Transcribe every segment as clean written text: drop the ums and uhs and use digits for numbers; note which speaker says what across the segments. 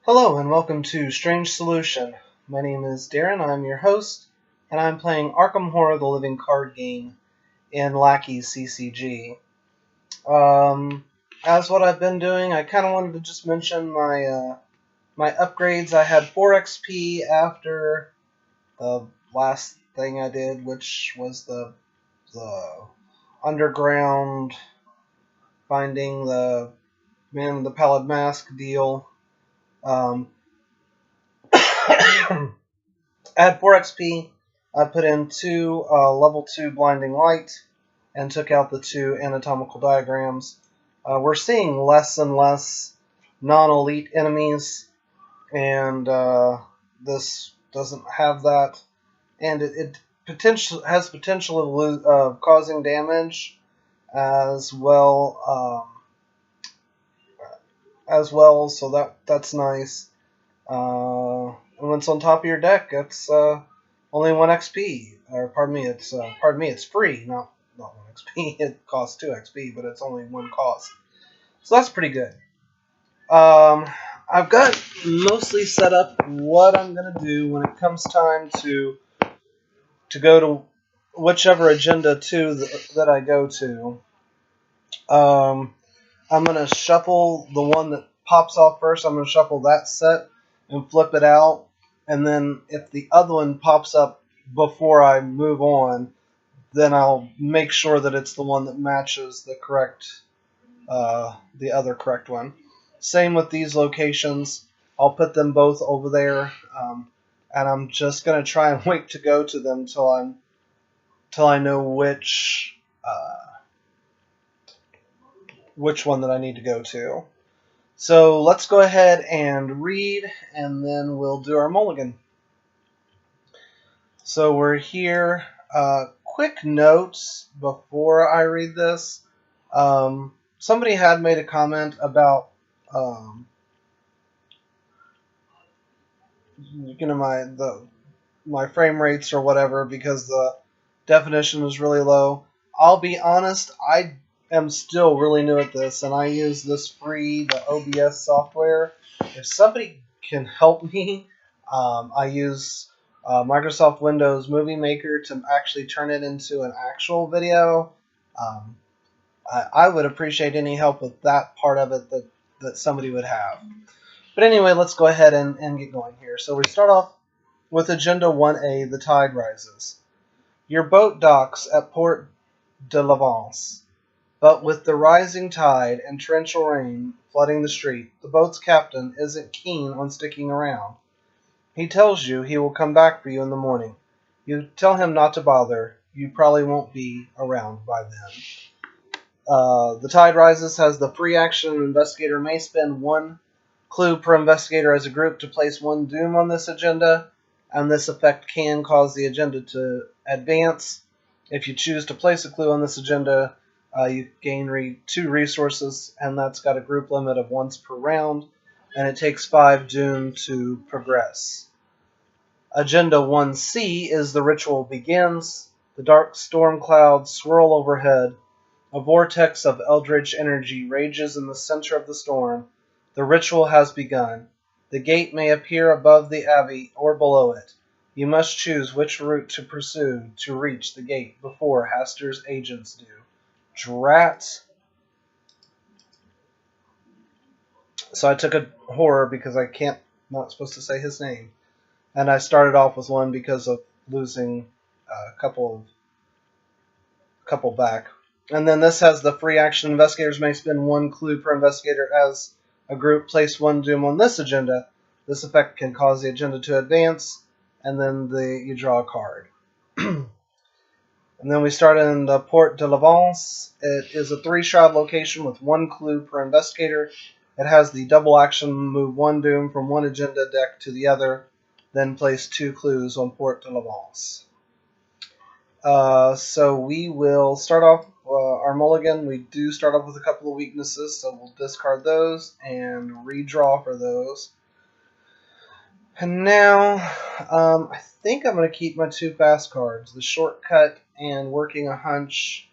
Speaker 1: Hello and welcome to Strange Solution. My name is Darren, I'm your host, and I'm playing Arkham Horror the Living card game in Lackey's CCG. As what I've been doing, I kind of wanted to just mention my upgrades. I had 4 XP after the last thing I did, which was the underground finding the man with the pallid mask deal. Um, I had 4 XP. I put in 2 level 2 blinding light and took out the 2 anatomical diagrams. We're seeing less and less non-elite enemies, and this doesn't have that. And it has potential of causing damage as well. So that's nice. And when it's on top of your deck, it's only 1 XP. Or it's free, not 1 XP. It costs 2 XP, but it's only 1 cost. So that's pretty good. I've got mostly set up what I'm gonna do when it comes time to go to whichever agenda 2 that I go to. I'm gonna shuffle the one that pops off first. I'm gonna shuffle that set and flip it out, and then if the other one pops up before I move on, then I'll make sure that it's the one that matches the other correct one. Same with these locations. I'll put them both over there, and I'm just gonna try and wait to go to them till I know which one that I need to go to. So let's go ahead and read, and then we'll do our mulligan. So we're here. Quick notes before I read this. Somebody had made a comment about my frame rates or whatever because the definition was really low. I'll be honest, I am still really new at this, and I use the OBS software. If somebody can help me, I use Microsoft Windows Movie Maker to actually turn it into an actual video. Um, I would appreciate any help with that part of it that somebody would have. But anyway, let's go ahead and get going here. So we start off with Agenda 1A, The Tide Rises. Your boat docks at Port de l'Avance, but with the rising tide and torrential rain flooding the street, the boat's captain isn't keen on sticking around. He tells you he will come back for you in the morning. You tell him not to bother. You probably won't be around by then. The Tide Rises has the free action. An investigator may spend 1 clue per investigator as a group to place 1 doom on this agenda, and this effect can cause the agenda to advance. If you choose to place a clue on this agenda, you gain 2 resources, and that's got a group limit of once per round, and it takes 5 doom to progress. Agenda 1C is The Ritual Begins. The dark storm clouds swirl overhead. A vortex of eldritch energy rages in the center of the storm. The ritual has begun. The gate may appear above the abbey or below it. You must choose which route to pursue to reach the gate before Haster's agents do. Drat. So I took a horror because not supposed to say his name. And I started off with 1 because of losing a couple back. And then this has the free action. Investigators may spend 1 clue per investigator as a group. Place 1 doom on this agenda. This effect can cause the agenda to advance, and then you draw a card. And then we start in the Port de l'Avance. It is a 3-shroud location with 1 clue per investigator. It has the double action, move 1 doom from 1 agenda deck to the other, then place 2 clues on Port de l'Avance. So we will start off our mulligan. We do start off with a couple of weaknesses, so we'll discard those and redraw for those. And now, I think I'm going to keep my 2 fast cards. The Shortcut and Working a Hunch,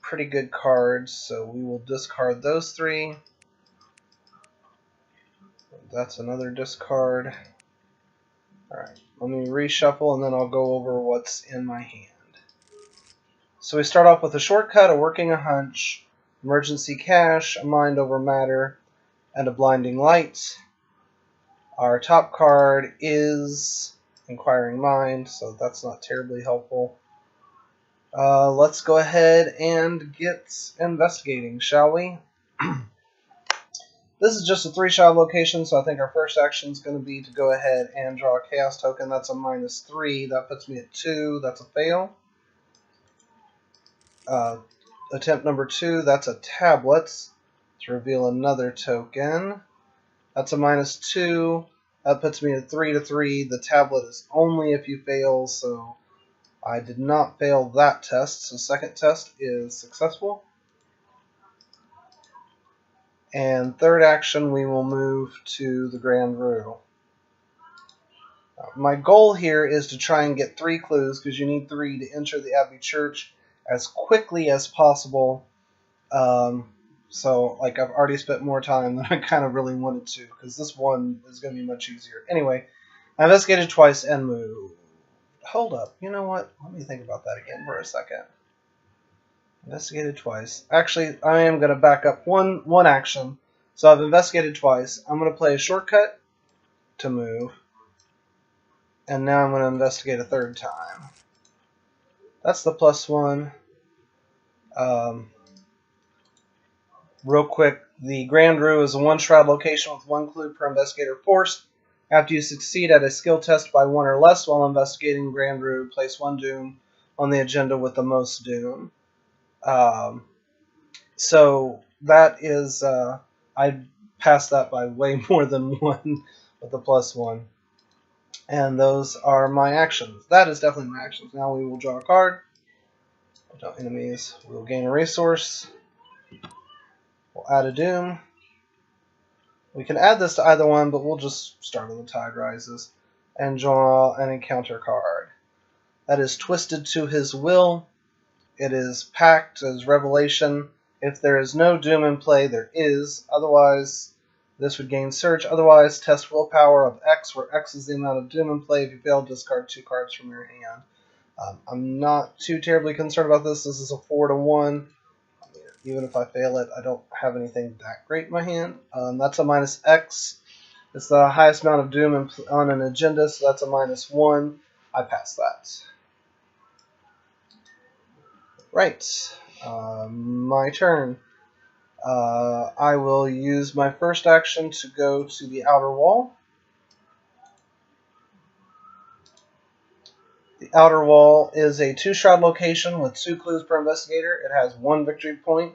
Speaker 1: pretty good cards, so we will discard those 3. That's another discard. Alright, let me reshuffle and then I'll go over what's in my hand. So we start off with a shortcut, a working a hunch, emergency cash, a mind over matter, and a blinding light. Our top card is Inquiring Mind, so that's not terribly helpful. Let's go ahead and get investigating, shall we? This is just a 3-shot location, so I think our first action is going to be to go ahead and draw a Chaos token. That's a -3. That puts me at 2. That's a fail. Attempt number 2, that's a tablet. Let's reveal another token. That's a -2. That puts me at 3-3. The tablet is only if you fail, so I did not fail that test. So second test is successful. And third action, we will move to the Grand Rue. My goal here is to try and get 3 clues, because you need 3 to enter the Abbey Church as quickly as possible. So, like, I've already spent more time than I kind of really wanted to, because this one is going to be much easier. Anyway, I investigated twice and moved. Hold up. You know what? Let me think about that again for a second. Investigated twice. Actually, I am going to back up one action. So I've investigated twice. I'm going to play a shortcut to move. And now I'm going to investigate a third time. That's the +1. Real quick, the Grand Rue is a 1-shroud location with 1 clue per investigator forced. After you succeed at a skill test by 1 or less while investigating Grand Rue, place 1 doom on the agenda with the most doom. So that is, I passed that by way more than 1 with the +1. And those are my actions. That is definitely my actions. Now we will draw a card. Without enemies, we will gain a resource. We'll add a doom. We can add this to either one, but we'll just start on the Tide Rises and draw an encounter card. That is Twisted to His Will. It is packed as Revelation. If there is no doom in play, there is. Otherwise, this would gain Search. Otherwise, test willpower of X, where X is the amount of doom in play. If you fail, discard 2 cards from your hand. I'm not too terribly concerned about this. This is a 4-1. Even if I fail it, I don't have anything that great in my hand. That's a -X. It's the highest amount of doom on an agenda, so that's a -1. I pass that. Right. My turn. I will use my first action to go to the outer wall. The outer wall is a 2-shroud location with 2 clues per investigator. It has 1 victory point.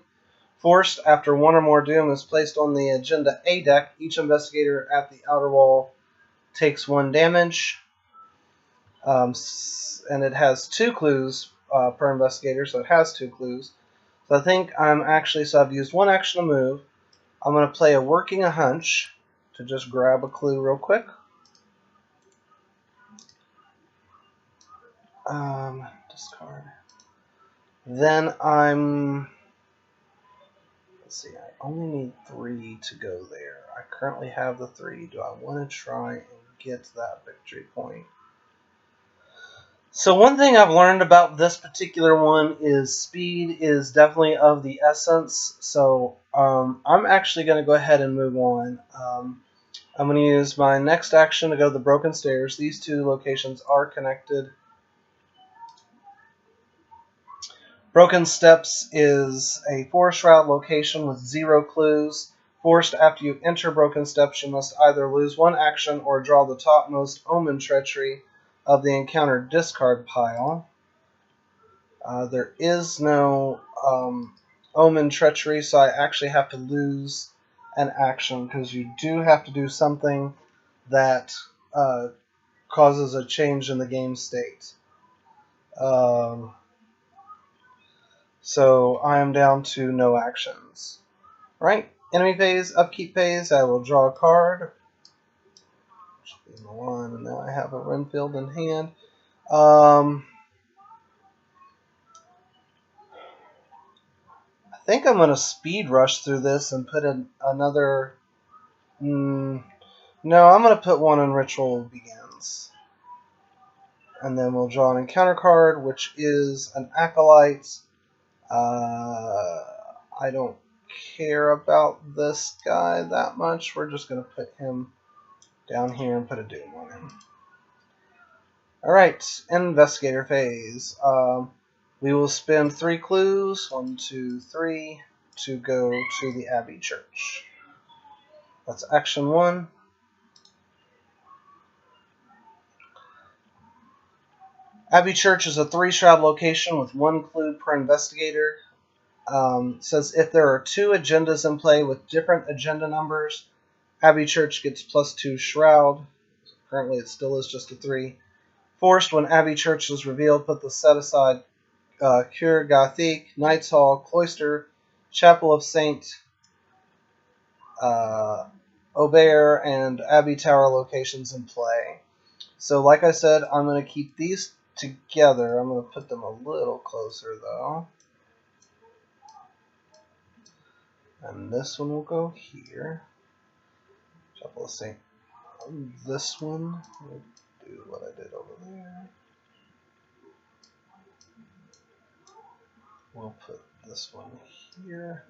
Speaker 1: Forced, after 1 or more doom is placed on the Agenda A deck, each investigator at the outer wall takes 1 damage. And it has 2 clues per investigator, so it has 2 clues. So I think so I've used 1 action to move. I'm going to play a Working a Hunch to just grab a clue real quick. Discard. Then let's see, I only need 3 to go there. I currently have the 3. Do I want to try and get that victory point? So one thing I've learned about this particular one is speed is definitely of the essence. So I'm actually going to go ahead and move on. I'm going to use my next action to go to the Broken Stairs. These 2 locations are connected. Broken Steps is a 4-shroud location with 0 clues. Forced, after you enter Broken Steps, you must either lose 1 action or draw the topmost Omen Treachery of the encountered discard pile. There is no Omen Treachery, so I actually have to lose an action, because you do have to do something that causes a change in the game state. So I am down to no actions. Right, enemy phase, upkeep phase, I will draw a card. And now I have a Renfield in hand. I think I'm going to speed rush through this and put in another... No, I'm going to put one in Ritual Begins. And then we'll draw an encounter card, which is an Acolyte. I don't care about this guy that much. We're just going to put him down here and put a Doom on him. Alright, Investigator phase. We will spend 3 clues, 1, 2, 3, to go to the Abbey Church. That's action 1. Abbey Church is a 3-shroud location with 1 clue per investigator. Says if there are 2 agendas in play with different agenda numbers, Abbey Church gets +2 shroud. Currently it still is just a 3. Forced, when Abbey Church is revealed, put the set aside Cure Gothique, Knight's Hall, Cloister, Chapel of Saint Aubert, and Abbey Tower locations in play. So like I said, I'm going to keep these together. I'm going to put them a little closer though. And this one will go here. Chapel of Saint. This one will do what I did over there. We'll put this one here.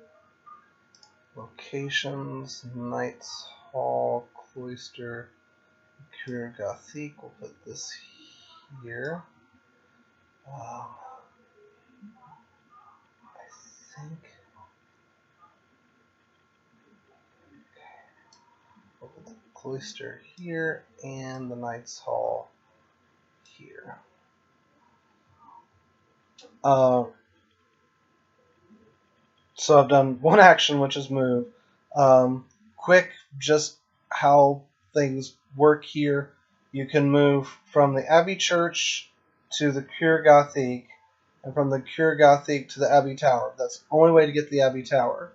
Speaker 1: Locations, Knight's Hall, Cloister, Cure Gothique. We'll put this here. I think we'll put the Cloister here and the Knight's Hall here. So I've done one action, which is move. Quick, just how things work here. You can move from the Abbey Church to the Cure Gothique, and from the Cure Gothique to the Abbey Tower. That's the only way to get to the Abbey Tower.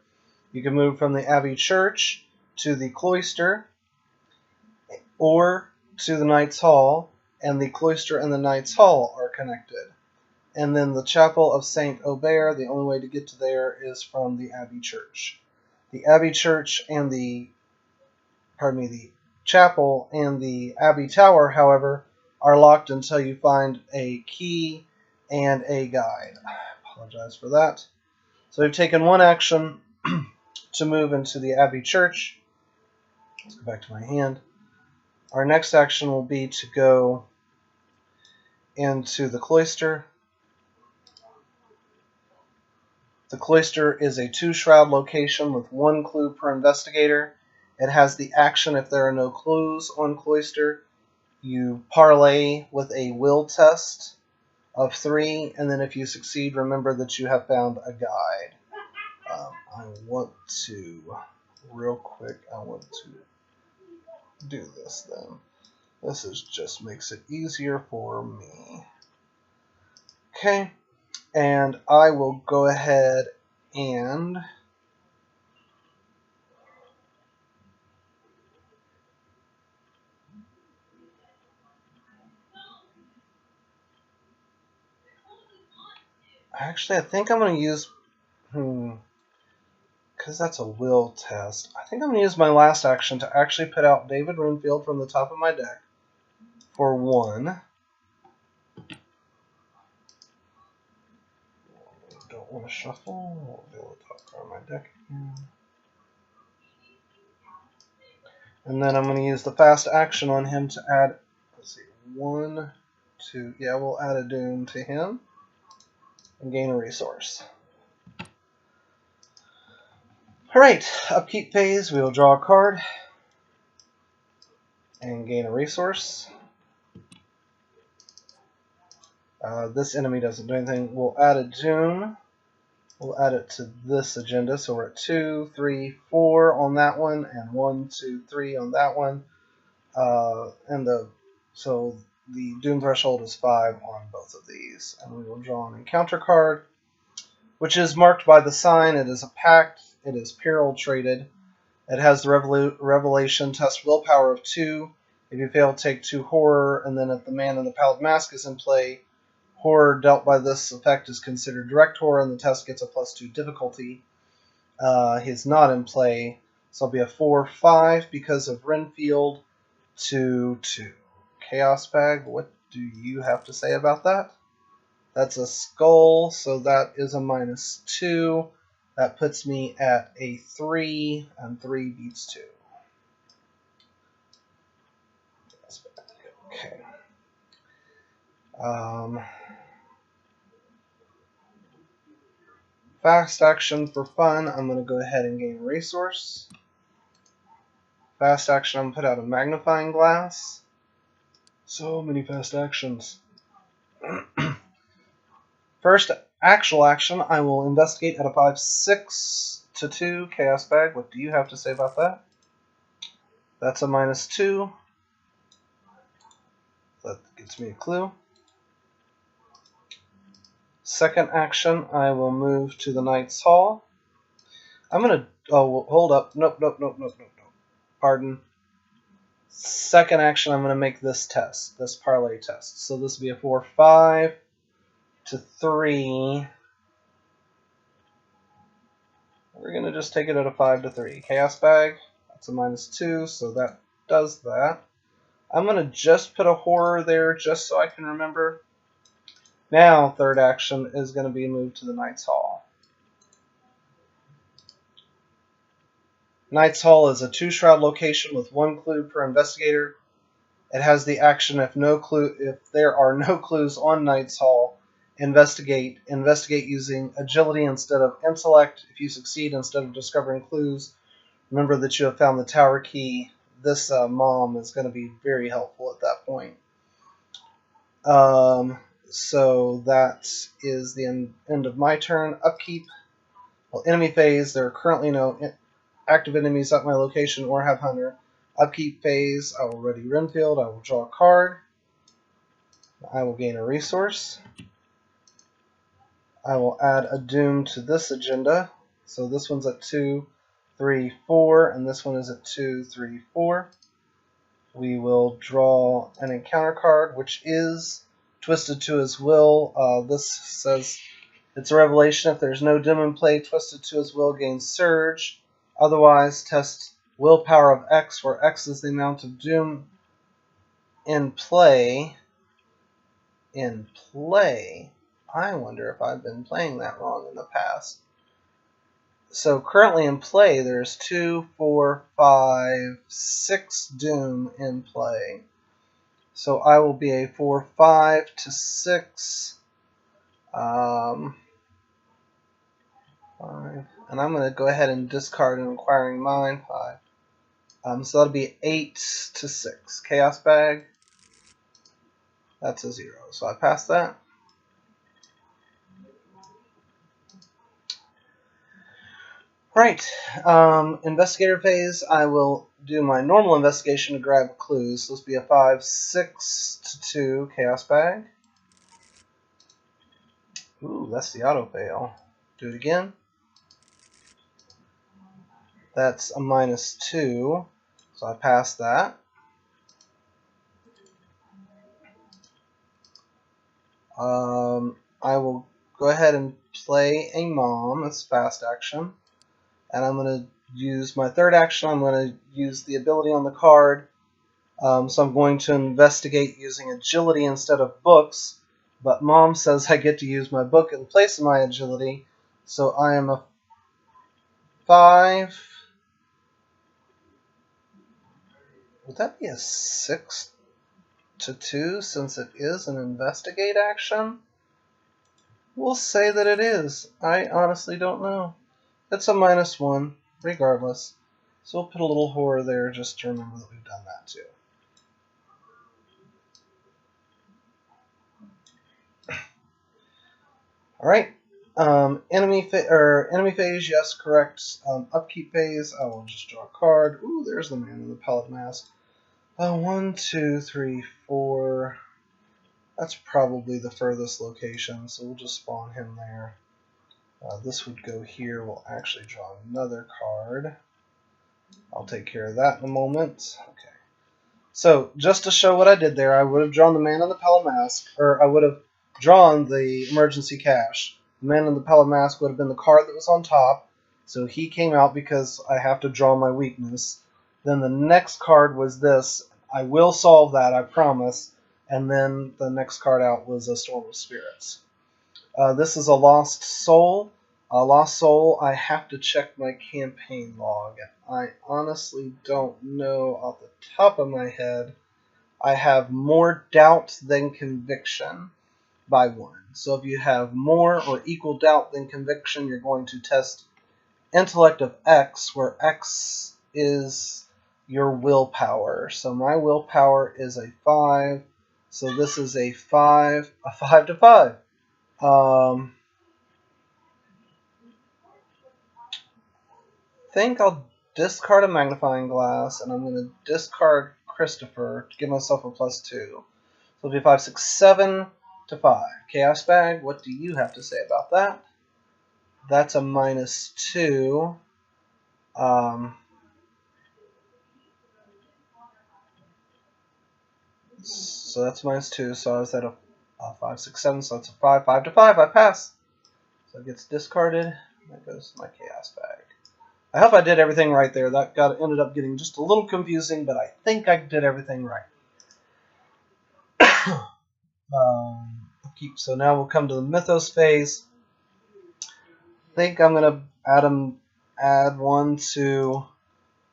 Speaker 1: You can move from the Abbey Church to the Cloister, or to the Knight's Hall, and the Cloister and the Knight's Hall are connected. And then the Chapel of Saint Aubert, the only way to get to there is from the Abbey Church. The Abbey Church and the Chapel and the Abbey Tower, however, are locked until you find a key and a guide. I apologize for that. So we've taken one action to move into the Abbey Church. Let's go back to my hand. Our next action will be to go into the Cloister. The Cloister is a 2-shroud location with 1 clue per investigator. It has the action if there are no clues on Cloister. You parlay with a will test of 3, and then if you succeed, remember that you have found a guide. I want to, real quick, I want to do this then. This is just makes it easier for me. Okay. And I will go ahead and actually I think I'm going to use because that's a will test. I think I'm going to use my last action to actually put out David Renfield from the top of my deck for 1. Don't want to shuffle. We'll do the top card of my deck again. And then I'm going to use the fast action on him to add, let's see, 1, 2, yeah, we'll add a Doom to him and gain a resource. Alright, upkeep phase, we will draw a card and gain a resource. This enemy doesn't do anything. We'll add a Doom. We'll add it to this agenda. So we're at 2, 3, 4 on that one, and 1, 2, 3 on that one. So the Doom threshold is 5 on both of these. And we will draw an encounter card, which is marked by the sign. It is a pact. It is peril traded. It has the revelation test willpower of 2. If you fail, take 2 horror, and then if the man in the pallid mask is in play, horror dealt by this effect is considered direct horror, and the test gets a +2 difficulty. He's not in play, So I'll be a 4/5 because of Renfield 2/2. Chaos Bag, what do you have to say about that? That's a skull, so that is a -2. That puts me at a 3, and 3 beats 2. Okay. Fast action for fun, I'm going to go ahead and gain a resource. Fast action, I'm going to put out a magnifying glass. So many fast actions. First actual action, I will investigate at a 5/6/2 Chaos Bag. What do you have to say about that? That's a -2. That gives me a clue. Second action, I will move to the Knight's Hall. I'm going to... Oh, hold up. Nope. Pardon. Second action, I'm going to make this test, this parlay test. So this will be a 4/5 to 3. We're going to just take it at a 5 to 3. Chaos Bag, that's a -2, so that does that. I'm going to just put a horror there just so I can remember. Now, third action is going to be moved to the Knight's Hall. Knight's Hall is a 2-shroud location with 1 clue per investigator. It has the action if there are no clues on Knight's Hall, investigate using agility instead of intellect. If you succeed, instead of discovering clues, remember that you have found the tower key. This mom is going to be very helpful at that point. So that is the end of my turn. Upkeep. Well, enemy phase. There are currently no active enemies at my location or have hunter. Upkeep phase. I will ready Renfield. I will draw a card. I will gain a resource. I will add a doom to this agenda. So this one's at 2, 3, 4, and this one is at 2, 3, 4. We will draw an encounter card, which is Twisted to His Will. This says it's a revelation. If there's no doom in play, Twisted to His Will gains Surge. Otherwise, test Willpower of X, where X is the amount of doom in play. I wonder if I've been playing that wrong in the past. So currently in play, there's 2, 4, 5, 6 doom in play. So I will be a 4/5 to 6. 5. And I'm going to go ahead and discard an Inquiring Mind. 5. So that'll be 8 to 6. Chaos Bag. That's a 0. So I pass that. Right. Investigator phase. I will do my normal investigation to grab clues. So this will be a 5/6 to 2 Chaos Bag. Ooh, that's the auto fail. Do it again. That's a -2. So I pass that. I will go ahead and play a mom as fast action. And I'm going to use my third action. I'm going to use the ability on the card. So I'm going to investigate using agility instead of books. But Mom says I get to use my book in place of my agility. So I am a 5. Would that be a 6 to 2 since it is an investigate action? We'll say that it is. I honestly don't know. It's a -1, regardless. So we'll put a little horror there just to remember that we've done that too. Alright. Enemy phase, yes, correct. Upkeep phase, I will just draw a card. Ooh, there's the man in the pellet mask. 1, 2, 3, 4. That's probably the furthest location, so we'll just spawn him there. This would go here. We'll actually draw another card. I'll take care of that in a moment. Okay. So, just to show what I did there, I would have drawn the man in the pellet mask, or I would have drawn the emergency cache. The man in the pellet mask would have been the card that was on top. So he came out because I have to draw my weakness. Then the next card was this. I will solve that, I promise. And then the next card out was a Storm of Spirits. This is a Lost Soul. A Lost Soul, I have to check my campaign log. I honestly don't know off the top of my head. I have more doubt than conviction by 1. So if you have more or equal doubt than conviction, you're going to test intellect of X, where X is your willpower. So my willpower is a 5. So this is a 5 to 5. I think I'll discard a magnifying glass, and I'm going to discard Christopher to give myself a +2. So it'll be 5, 6, 7 to 5. Chaos Bag, what do you have to say about that? That's a -2. So that's -2. So I was at a 5, 6, 7. So that's a 5, 5 to 5. I pass. So it gets discarded. That goes to my Chaos Bag. I hope I did everything right there. That ended up getting just a little confusing, but I think I did everything right. So now we'll come to the Mythos phase. I think I'm going to add 1 to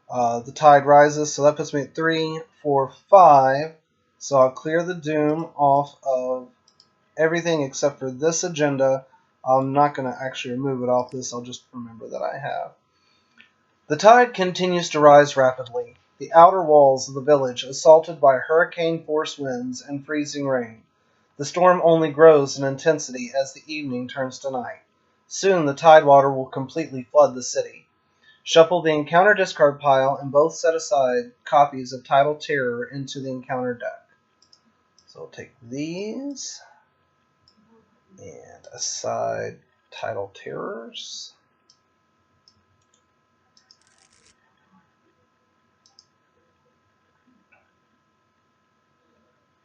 Speaker 1: the Tide Rises, so that puts me at 3, 4, 5. So I'll clear the Doom off of everything except for this agenda. I'm not going to actually remove it off this, I'll just remember that I have. The tide continues to rise rapidly. The outer walls of the village assaulted by hurricane-force winds and freezing rain. The storm only grows in intensity as the evening turns to night. Soon the tidewater will completely flood the city. Shuffle the encounter discard pile and both set aside copies of Tidal Terror into the encounter deck. So I'll take these and aside Tidal Terrors.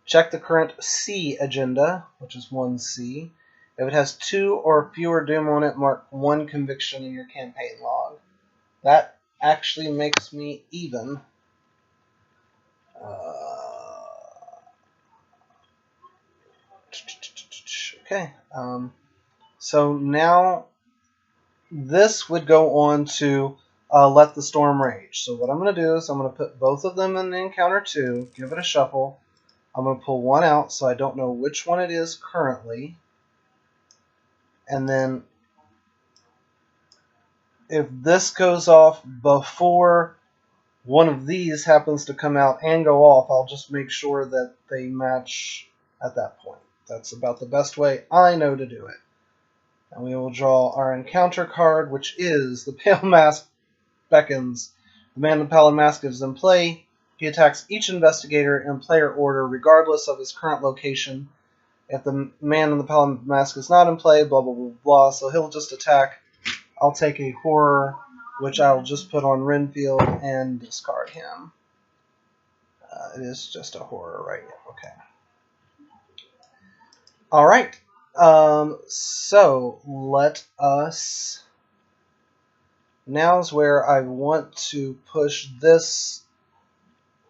Speaker 1: Check the current C agenda, which is 1C. If it has 2 or fewer Doom on it, mark 1 conviction in your campaign log. That actually makes me even. Okay. So now this would go on to Let the Storm Rage. So what I'm going to do is I'm going to put both of them in the encounter 2, give it a shuffle. I'm going to pull one out so I don't know which one it is currently. And then if this goes off before one of these happens to come out and go off, I'll just make sure that they match at that point. That's about the best way I know to do it. And we will draw our encounter card, which is the Pale Mask Beckons. The man in the Pale Mask is in play. He attacks each investigator in player order, regardless of his current location. If the man in the Pale Mask is not in play, blah, blah, blah, blah. So he'll just attack. I'll take a horror, which I'll just put on Renfield and discard him. It is just a horror, right? Okay. All right. So let us. Now's where I want to push this.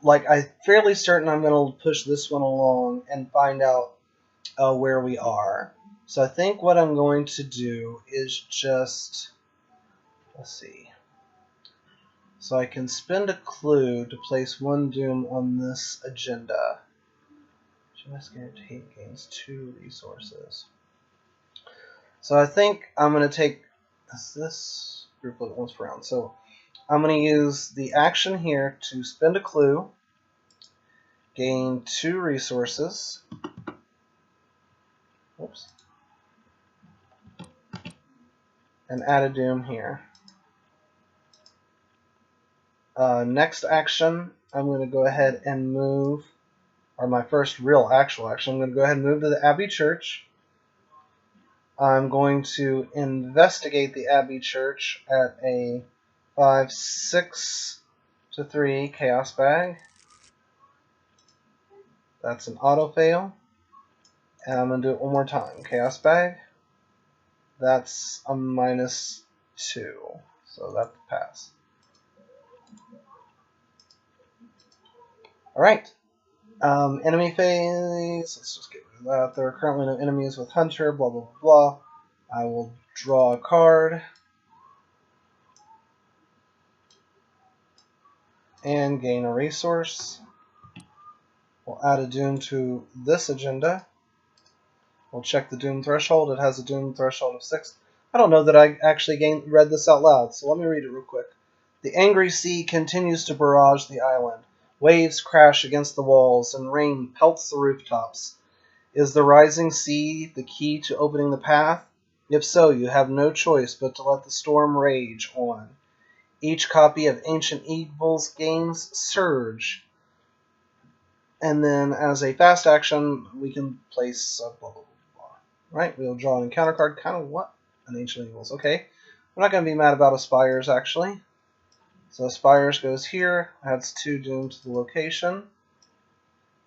Speaker 1: Like, I'm fairly certain I'm going to push this one along and find out where we are. So I think what I'm going to do is just, let's see. So I can spend a clue to place 1 Doom on this agenda. Investigator gains 2 resources. So I think I'm going to take this group of once per round. So I'm going to use the action here to spend a clue, gain 2 resources. Oops. And add a Doom here. Next action, I'm going to go ahead and move, or my first real actual action, I'm going to go ahead and move to the Abbey Church. I'm going to investigate the Abbey Church at a 5, 6 to 3 Chaos Bag. That's an auto fail. And I'm going to do it one more time. Chaos Bag. That's a -2. So that's a pass. Alright. Enemy phase. Let's just get rid of that. There are currently no enemies with Hunter, blah, blah, blah, blah. I will draw a card. And gain a resource. We'll add a Doom to this agenda. We'll check the Doom threshold. It has a Doom threshold of 6. I don't know that I actually read this out loud, so let me read it real quick. The angry sea continues to barrage the island. Waves crash against the walls, and rain pelts the rooftops. Is the rising sea the key to opening the path? If so, you have no choice but to let the storm rage on. Each copy of Ancient Evil's gains Surge. And then as a fast action, we can place blah, blah, blah, blah. Right? We'll draw an encounter card. Kind of what? An Ancient Evil's. Okay. We're not going to be mad about Aspires, actually. So Aspires goes here. Adds 2 Doom to the location.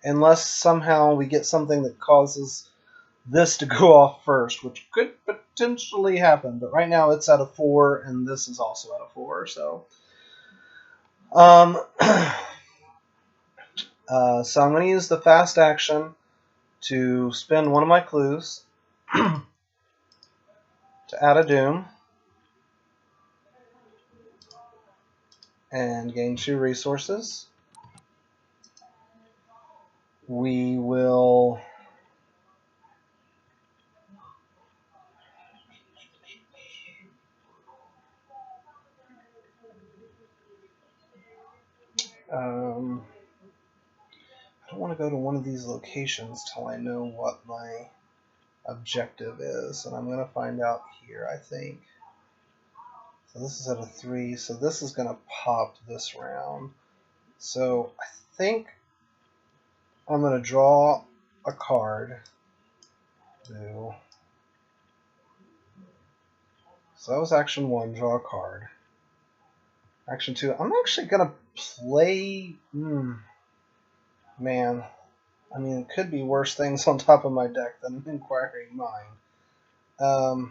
Speaker 1: Unless somehow we get something that causes this to go off first, which could potentially happen. But right now it's at a 4, and this is also at a 4. So, so I'm going to use the fast action to spend one of my clues to add a Doom and gain 2 resources. We will I don't want to go to one of these locations till I know what my objective is, and I'm going to find out here, I think. So this is at a 3, so this is going to pop this round. So I think I'm going to draw a card. So that was action 1, draw a card. Action 2, I'm actually going to play... Man, I mean, it could be worse things on top of my deck than Inquiring Mind. But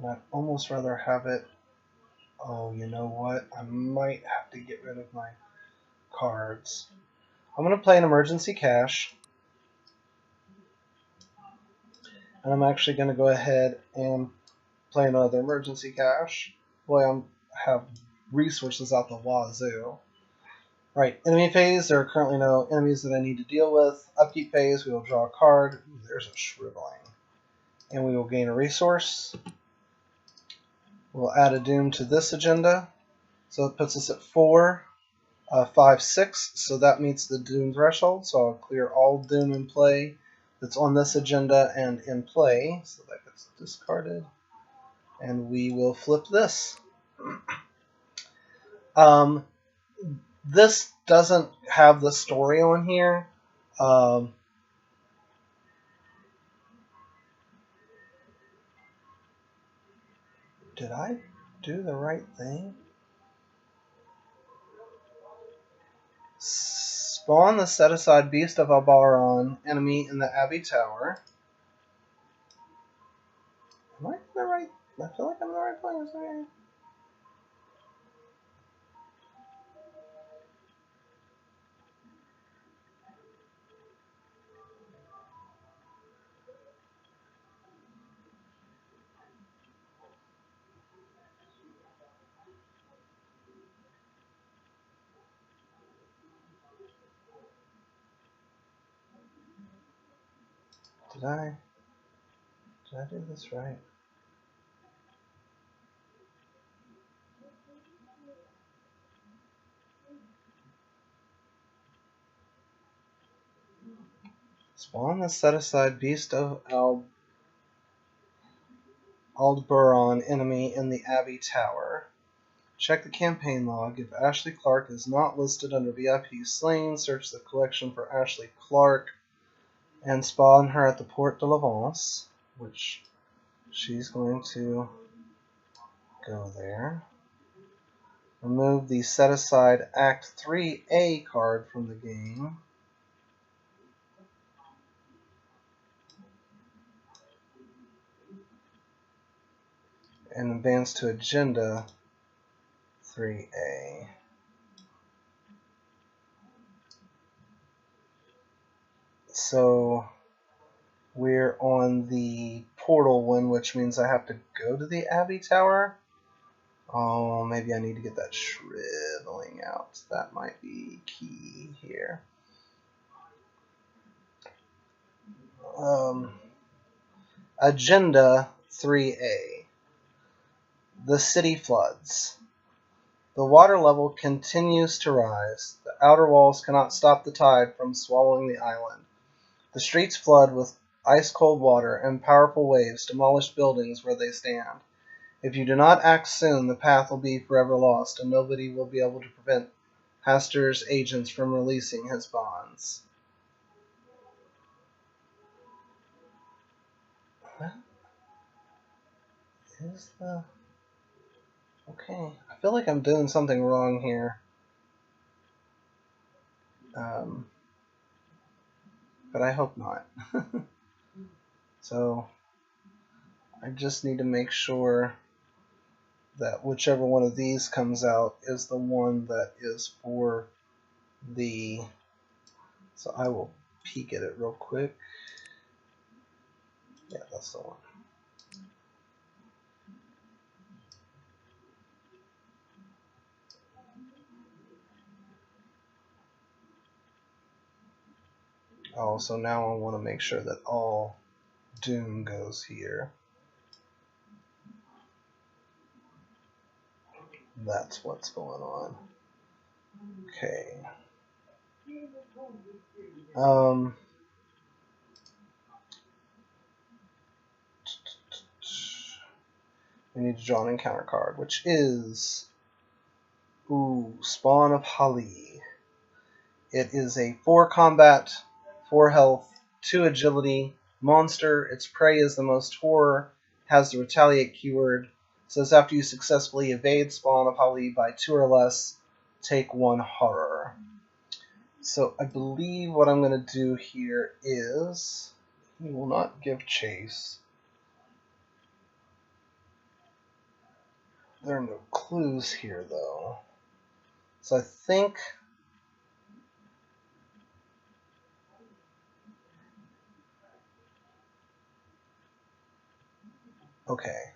Speaker 1: I'd almost rather have it... Oh, you know what? I might have to get rid of my cards. I'm going to play an Emergency Cash. And I'm actually going to go ahead and play another Emergency Cash. Boy, I have resources out the wazoo. Right, enemy phase. There are currently no enemies that I need to deal with. Upkeep phase, we will draw a card. Ooh, there's a Shriveling. And we will gain a resource. We'll add a Doom to this agenda. So it puts us at 4, 5, 6. So that meets the Doom threshold. So I'll clear all Doom in play that's on this agenda and in play. So that gets discarded. And we will flip this. This doesn't have the story on here. Did I do the right thing? Spawn the set-aside Beast of Albaron enemy in the Abbey Tower. Am I in the right? I feel like I'm in the right place. Okay. Did I do this right? Spawn the set-aside Beast of Aldebaran enemy in the Abbey Tower. Check the campaign log. If Ashley Clark is not listed under VIP slain, search the collection for Ashley Clark and spawn her at the Porte de l'Avance, which she's going to go there. Remove the set aside Act 3A card from the game. And advance to Agenda 3A. So we're on the portal one, which means I have to go to the Abbey Tower. Oh, maybe I need to get that shriveling out. That might be key here. Agenda 3A. The city floods. The water level continues to rise. The outer walls cannot stop the tide from swallowing the island. The streets flood with ice-cold water, and powerful waves demolish buildings where they stand. If you do not act soon, the path will be forever lost, and nobody will be able to prevent Hastur's agents from releasing his bonds. What is the... Okay, I feel like I'm doing something wrong here. But I hope not. So, I just need to make sure that whichever one of these comes out is the one that is for the... So I will peek at it real quick. Yeah, that's the one. Oh, so now I want to make sure that all Doom goes here. That's what's going on. Okay. We need to draw an encounter card, which is Spawn of Hali. It is a 4 combat, 4 health, 2 agility monster. Its prey is the most horror, has the retaliate keyword. Says after you successfully evade Spawn of Hali by 2 or less, take 1 horror. So I believe what I'm going to do here is we will not give chase. There are no clues here though. So I think okay.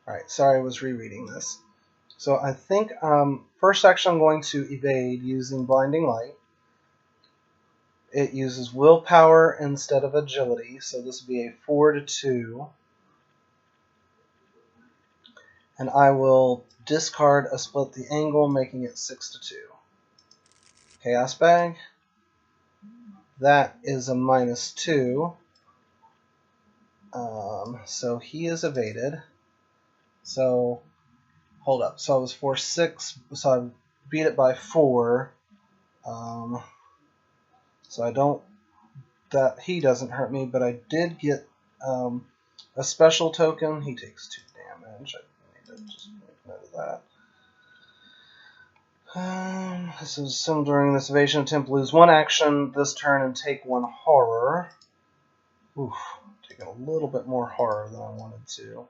Speaker 1: Alright, sorry I was rereading this. So I think first action I'm going to evade using Blinding Light. It uses willpower instead of agility, so this would be a 4-2. And I will discard a Split the Angle, making it 6-2. Chaos Bag. That is a -2. So he is evaded. So, hold up. So I was 4-6, so I beat it by 4. So I don't... That he doesn't hurt me, but I did get a special token. He takes 2 damage. I need to just make note of that. This is some during this evasion attempt. Lose 1 action this turn and take 1 horror. Oof, taking a little bit more horror than I wanted to.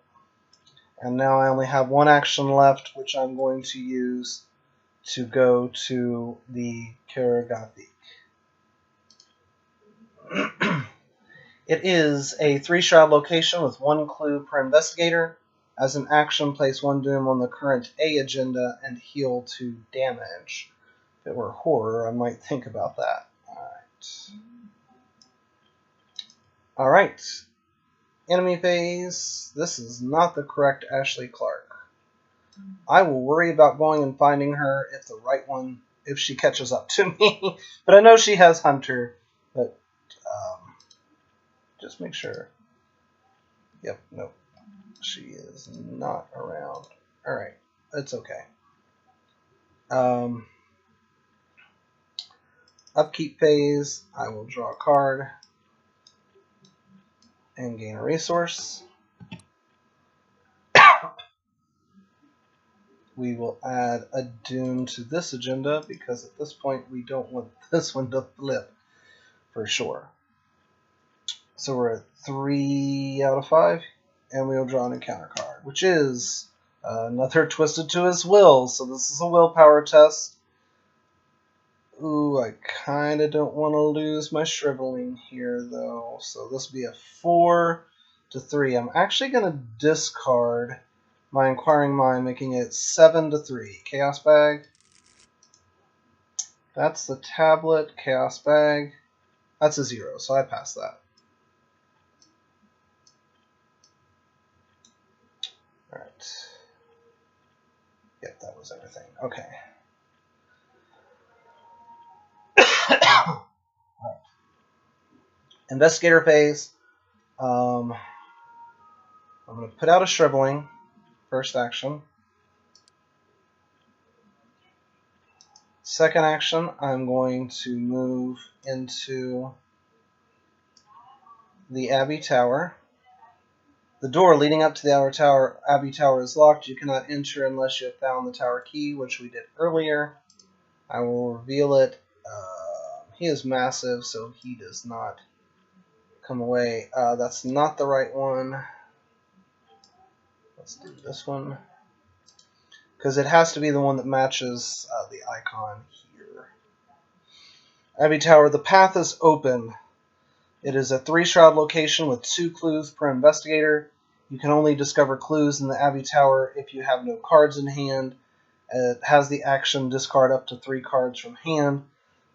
Speaker 1: And now I only have 1 action left, which I'm going to use to go to the Karagathi. It is a 3-shroud location with 1 clue per investigator. As an action, place 1 doom on the current A agenda and heal 2 damage. If it were horror, I might think about that. Alright. Enemy phase. This is not the correct Ashley Clark. I will worry about going and finding her if the right one, if she catches up to me. But I know she has Hunter. But just make sure. Yep, nope. She is not around. Alright, it's okay. Upkeep phase, I will draw a card and gain a resource. We will add a Doom to this agenda because at this point we don't want this one to flip for sure. So we're at 3 out of 5, and we'll draw an encounter card, which is another Twisted to His Will. So this is a willpower test. Ooh, I kind of don't want to lose my shriveling here, though. So this will be a 4 to 3. I'm actually going to discard my Inquiring Mind, making it 7 to 3. Chaos Bag. That's the tablet. Chaos Bag. That's a 0, so I pass that. Alright. Yep, that was everything. Okay. Investigator phase. I'm going to put out a shriveling. First action. Second action, I'm going to move into the Abbey Tower. The door leading up to the Abbey Tower is locked. You cannot enter unless you have found the tower key, which we did earlier. I will reveal it. He is massive, so he does not come away. That's not the right one. Let's do this one. Because it has to be the one that matches the icon here. Abbey Tower, the path is open. It is a 3-shroud location with 2 clues per investigator. You can only discover clues in the Abbey Tower if you have no cards in hand. It has the action discard up to 3 cards from hand.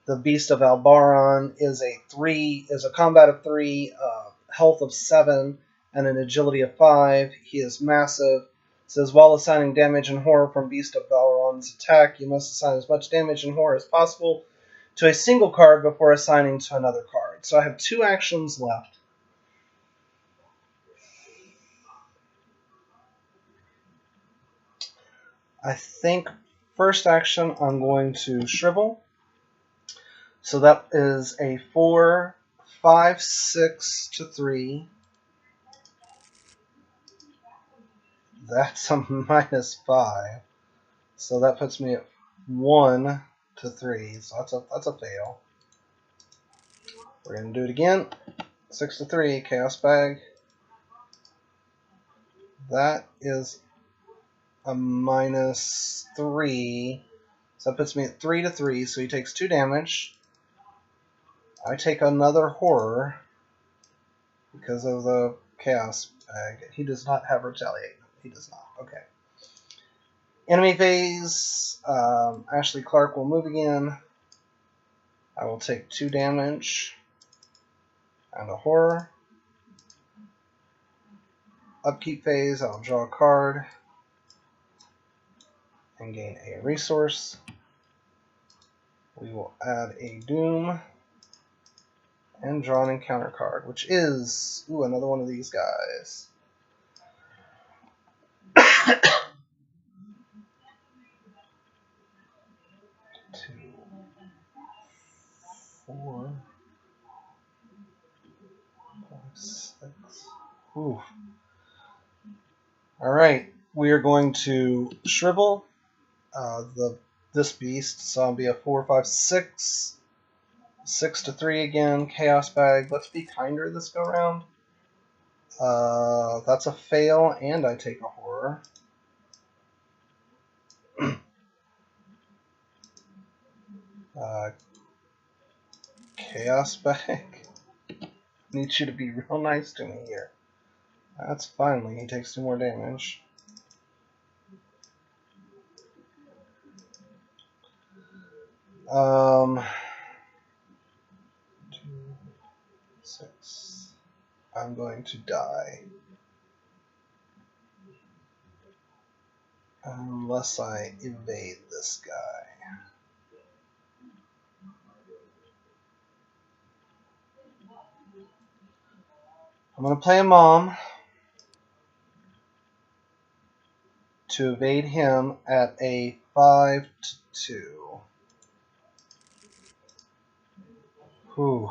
Speaker 1: The Beast of Albaron is a combat of 3, health of 7, and an agility of 5. He is massive. It says, while assigning damage and horror from Beast of Albaron's attack, you must assign as much damage and horror as possible to a single card before assigning to another card. So I have 2 actions left. I think first action I'm going to shrivel. So that is a 4, 5, 6 to 3. That's a -5. So that puts me at 1 to 3. So that's a fail. We're going to do it again. 6 to 3, Chaos Bag. That is a -3. So that puts me at 3 to 3. So he takes 2 damage. I take another horror because of the Chaos Bag. He does not have Retaliate. He does not. Okay. Enemy phase. Ashley Clark will move again. I will take 2 damage and a horror. Upkeep phase. I'll draw a card and gain a resource. We will add a Doom and draw an encounter card, which is another one of these guys. 2, 4, 5, 6. Ooh. All right, we are going to shrivel this beast. So I'll be a 4, 5, 6. 6 to 3 again. Chaos Bag. Let's be kinder this go round. That's a fail, and I take a horror. Chaos Bag. Need you to be real nice to me here. That's finally. He takes 2 more damage. Um, 2, 6. I'm going to die. Unless I evade this guy. I'm going to play a mom to evade him at a 5 to 2. Whew.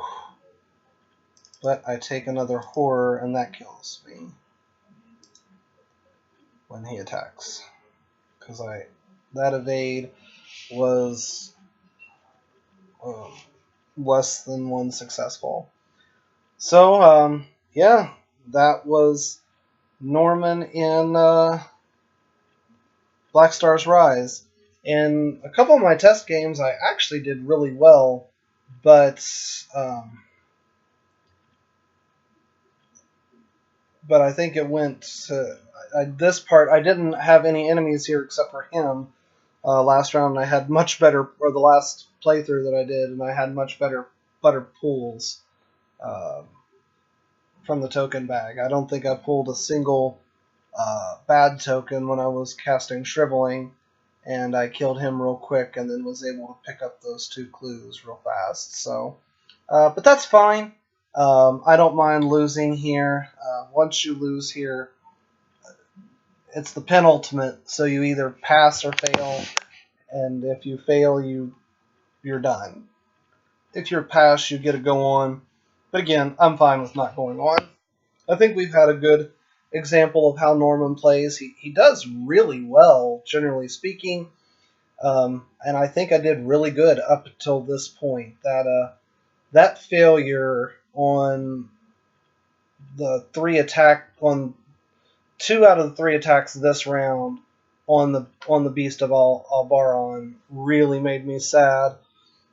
Speaker 1: But I take another horror, and that kills me when he attacks. Because I That evade was um, less than one successful. So, yeah, that was Norman in Black Stars Rise. In a couple of my test games, I actually did really well, but um, but I think it went to this part. I didn't have any enemies here except for him. Last round, I had much better, or the last playthrough that I did, and I had much better pulls uh, from the token bag. I don't think I pulled a single bad token when I was casting Shriveling, and I killed him real quick, and then was able to pick up those 2 clues real fast. So, but that's fine. I don't mind losing here. Once you lose here, it's the penultimate, so you either pass or fail, and if you fail, you're done. If you're pass, you get to go on. But again, I'm fine with not going on. I think we've had a good example of how Norman plays. He does really well, generally speaking, and I think I did really good up until this point. That failure on the 2 out of the 3 attacks this round on the Beast of Albaron really made me sad.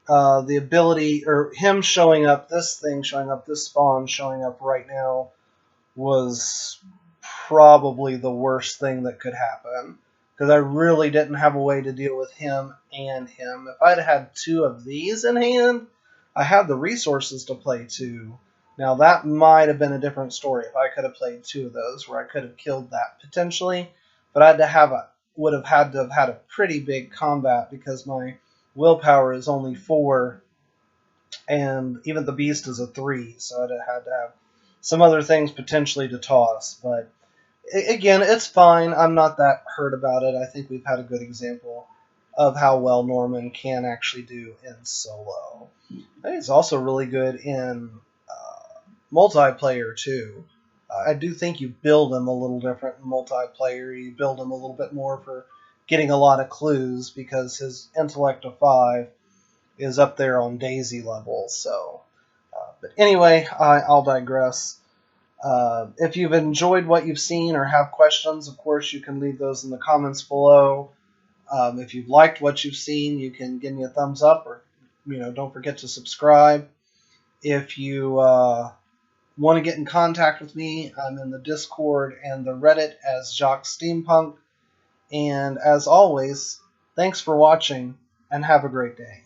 Speaker 1: The ability, or him showing up, this spawn showing up right now was probably the worst thing that could happen, because I really didn't have a way to deal with him and him. If I'd had 2 of these in hand, I had the resources to play 2. Now that might have been a different story if I could have played 2 of those, where I could have killed that potentially, but would have had to have had a pretty big combat, because my willpower is only 4, and even the beast is a 3, so I'd have had to have some other things potentially to toss. But again, it's fine. I'm not that hurt about it. I think we've had a good example of how well Norman can actually do in solo. I think it's also really good in multiplayer too. I do think you build him a little different in multiplayer. You build him a little bit more for getting a lot of clues, because his intellect of 5 is up there on Daisy level. So, but anyway, I'll digress. If you've enjoyed what you've seen or have questions, of course, you can leave those in the comments below. If you've liked what you've seen, you can give me a thumbs up, or don't forget to subscribe. If you want to get in contact with me, I'm in the Discord and the Reddit as Jock Steampunk. And as always, thanks for watching, and have a great day.